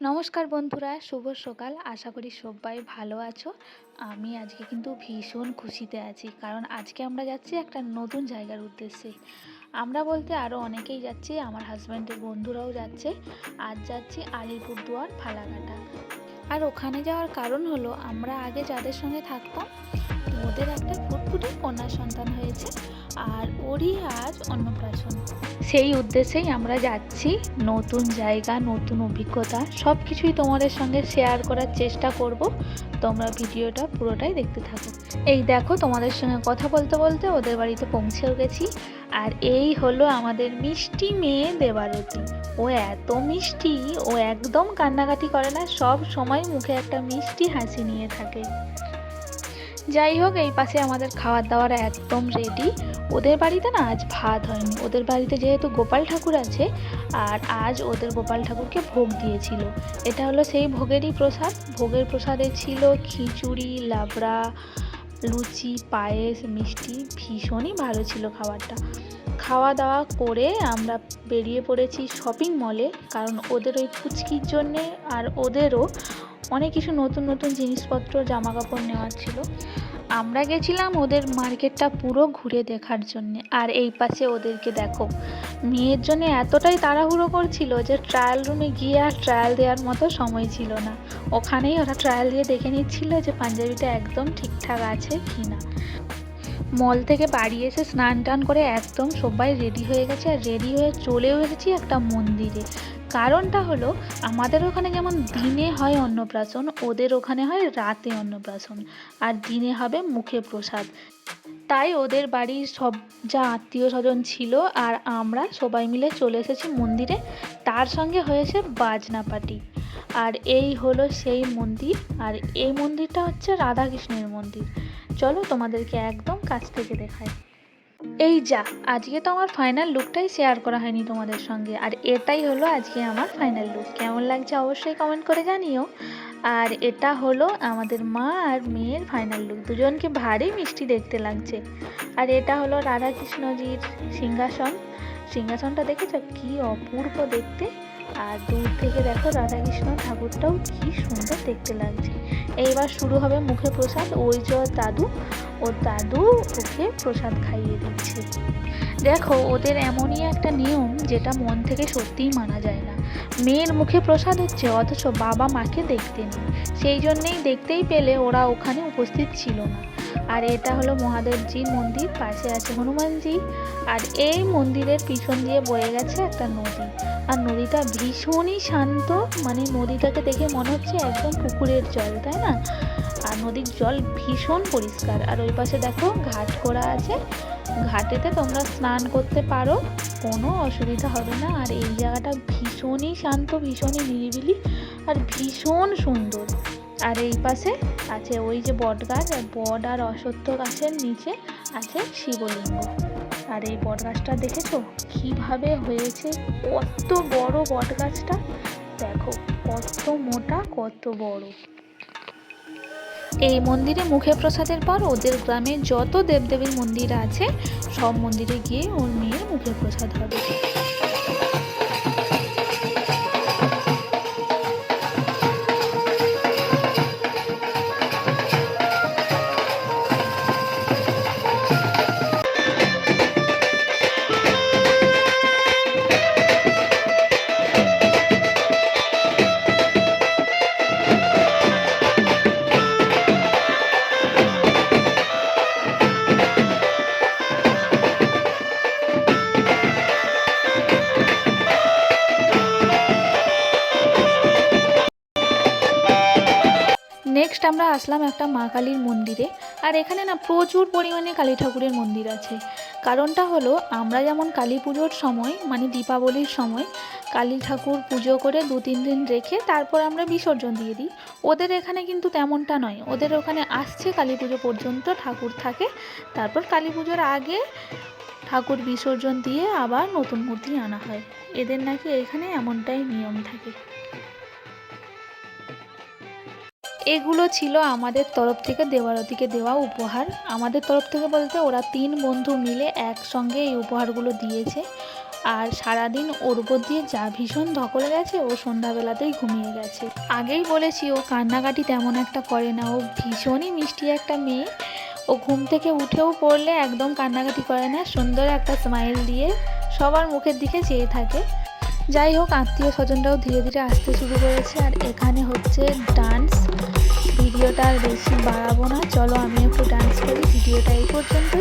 নমস্কার বন্ধুরা, শুভ সকাল। আশা করি সবাই ভালো আছো। আমি আজকে কিন্তু ভীষণ খুশিতে আছি, কারণ আজকে আমরা যাচ্ছি একটা নতুন জায়গার উদ্দেশ্যে। আমরা বলতে আরও অনেকেই যাচ্ছি, আমার হাজব্যান্ডের বন্ধুরাও যাচ্ছে। আজ যাচ্ছি আলিপুরদুয়ার ফালাকাটা। আর ওখানে যাওয়ার কারণ হলো, আমরা আগে যাদের সঙ্গে থাকতাম ওদের একটা ফুটফুটে কন্যা সন্তান হয়েছে, আর ওরই আজ অন্নপ্রাশন। সেই উদ্দেশ্যেই আমরা যাচ্ছি। নতুন জায়গা, নতুন অভিজ্ঞতা, সব কিছুই তোমাদের সঙ্গে শেয়ার করার চেষ্টা করব। তোমরা ভিডিওটা পুরোটাই দেখতে থাকো। এই দেখো, তোমাদের সঙ্গে কথা বলতে বলতে ওদের বাড়িতে পৌঁছেও গেছি। আর এই হলো আমাদের মিষ্টি মেয়ে দেবারতী। ও এত মিষ্টি, ও একদম কান্নাকাটি করে না, সব সময় মুখে একটা মিষ্টি হাসি নিয়ে থাকে। যাই হোক, এই পাশে আমাদের খাবার দাবার একদম রেডি। ওদের বাড়িতে না আজ ভাত হয়নি, ওদের বাড়িতে যেহেতু গোপাল ঠাকুর আছে, আর আজ ওদের গোপাল ঠাকুরকে ভোগ দিয়েছিল। এটা হলো সেই ভোগেরই প্রসাদ। ভোগের প্রসাদে ছিল খিচুড়ি, লাবড়া, লুচি, পায়েস, মিষ্টি। ভীষণই ভালো ছিল খাবারটা। খাওয়া দাওয়া করে আমরা বেরিয়ে পড়েছি শপিং মলে, কারণ ওদের ওই পুচকির জন্যে আর ওদেরও অনেক কিছু নতুন নতুন জিনিসপত্র, জামা কাপড় নেওয়ার ছিল। আমরা গেছিলাম ওদের মার্কেটটা পুরো ঘুরে দেখার জন্যে। আর এই পাশে ওদেরকে দেখো, মেয়ের জন্য এতটাই তাড়াহুড়ো করছিল যে ট্রায়াল রুমে গিয়ে আর ট্রায়াল দেওয়ার মতো সময় ছিল না। ওখানেই ওরা ট্রায়াল দিয়ে দেখে নিচ্ছিল যে পাঞ্জাবিটা একদম ঠিকঠাক আছে কি না। মল থেকে বাড়ি এসে স্নান টান করে একদম সবাই রেডি হয়ে গেছে, আর রেডি হয়ে চলেও এসেছি একটা মন্দিরে। কারণটা হলো, আমাদের ওখানে যেমন দিনে হয় অন্নপ্রাশন, ওদের ওখানে হয় রাতে অন্নপ্রাশন। আর দিনে হবে মুখে প্রসাদ। তাই ওদের বাড়ির সব যা আত্মীয় স্বজন ছিল আর আমরা সবাই মিলে চলে এসেছি মন্দিরে। তার সঙ্গে হয়েছে বাজনা পার্টি। আর এই হলো সেই মন্দির। আর এই মন্দিরটা হচ্ছে রাধাকৃষ্ণের মন্দির। চলো তোমাদেরকে একদম কাছ থেকে দেখাই। এই যা, আজকে তো আমার ফাইনাল লুকটাই শেয়ার করা হয়নি তোমাদের সঙ্গে। আর এটাই হলো আজকে আমার ফাইনাল লুক। কেমন লাগছে অবশ্যই কমেন্ট করে জানিও। আর এটা হলো আমাদের মা আর মেয়ের ফাইনাল লুক। দুজনকে ভারী মিষ্টি দেখতে লাগছে। আর এটা হলো রাধাকৃষ্ণজির সিংহাসন। সিংহাসনটা দেখেছো কি অপূর্ব দেখতে। আর দূর থেকে দেখো রাধাকৃষ্ণ ঠাকুরটাও কি সুন্দর দেখতে লাগছে। এইবার শুরু হবে মুখে প্রসাদ। ওই যে দাদু, ওর দাদু ওকে প্রসাদ খাইয়ে দিচ্ছে। দেখো, ওদের এমনই একটা নিয়ম যেটা মন থেকে সত্যিই মানা যায় না। মেয়ের মুখে প্রসাদ হচ্ছে, অথচ বাবা মাকে দেখতে নেই। সেই জন্যেই দেখতেই পেলে ওরা ওখানে উপস্থিত ছিল না। আর এটা হলো মহাদেবজির মন্দির, পাশে আছে হনুমানজি। আর এই মন্দিরের পিছন দিয়ে বয়ে গেছে একটা নদী। আর নদীটা ভীষণই শান্ত, মানে নদীটাকে দেখে মনে হচ্ছে একদম পুকুরের জল, তাই না? আর নদীর জল ভীষণ পরিষ্কার। আর ওই পাশে দেখো ঘাট করা আছে, ঘাটেতে তোমরা স্নান করতে পারো, কোনো অসুবিধা হবে না। আর এই জায়গাটা ভীষণই শান্ত, ভীষণই নিরিবিলি, আর ভীষণ সুন্দর। আর এই পাশে আছে ওই যে বট গাছ, আর বট আর অশ্বত্থ গাছের নিচে আছে শিবলিঙ্গ। আর এই বট গাছটা দেখেছো কিভাবে হয়েছে, কত বড় বট গাছটা, দেখো কত মোটা, কত বড়। এই মন্দিরে মুখে প্রসাদের পর ওদের গ্রামে যত দেবদেবীর মন্দির আছে সব মন্দিরে গিয়ে ওর মেয়ের মুখে প্রসাদ হবে। নেক্সট আমরা আসলাম একটা মা কালীর মন্দিরে। আর এখানে না প্রচুর পরিমাণে কালী ঠাকুরের মন্দির আছে। কারণটা হলো, আমরা যেমন কালী পুজোর সময়, মানে দীপাবলির সময় কালী ঠাকুর পুজো করে 2-3 দিন রেখে তারপর আমরা বিসর্জন দিয়ে দিই, ওদের এখানে কিন্তু তেমনটা নয়। ওদের ওখানে আসছে কালী পুজো পর্যন্ত ঠাকুর থাকে, তারপর কালী পুজোর আগে ঠাকুর বিসর্জন দিয়ে আবার নতুন মূর্তি আনা হয়। এদের নাকি এখানে এমনটাই নিয়ম থাকে। এগুলো ছিল আমাদের তরফ থেকে দেবারতীকে দেওয়া উপহার। আমাদের তরফ থেকে বলতে ওরা 3 বন্ধু মিলে একসঙ্গে এই উপহারগুলো দিয়েছে। আর সারাদিন ওর উপর দিয়ে যা ভীষণ ধকল গেছে, ও সন্ধ্যাবেলাতেই ঘুমিয়ে গেছে। আগেই বলেছি ও কান্নাকাটি তেমন একটা করে না, ও ভীষণই মিষ্টি একটা মেয়ে। ও ঘুম থেকে উঠেও পড়লে একদম কান্নাকাটি করে না, সুন্দর একটা স্মাইল দিয়ে সবার মুখের দিকে চেয়ে থাকে। যাই হোক, আত্মীয় স্বজনরাও ধীরে ধীরে আসতে শুরু করেছে। আর এখানে হচ্ছে ডান্স। ভিডিওটা আর বেশি বাড়াবো না, চলো আমি একটু ডান্স করি। ভিডিওটা এই পর্যন্ত।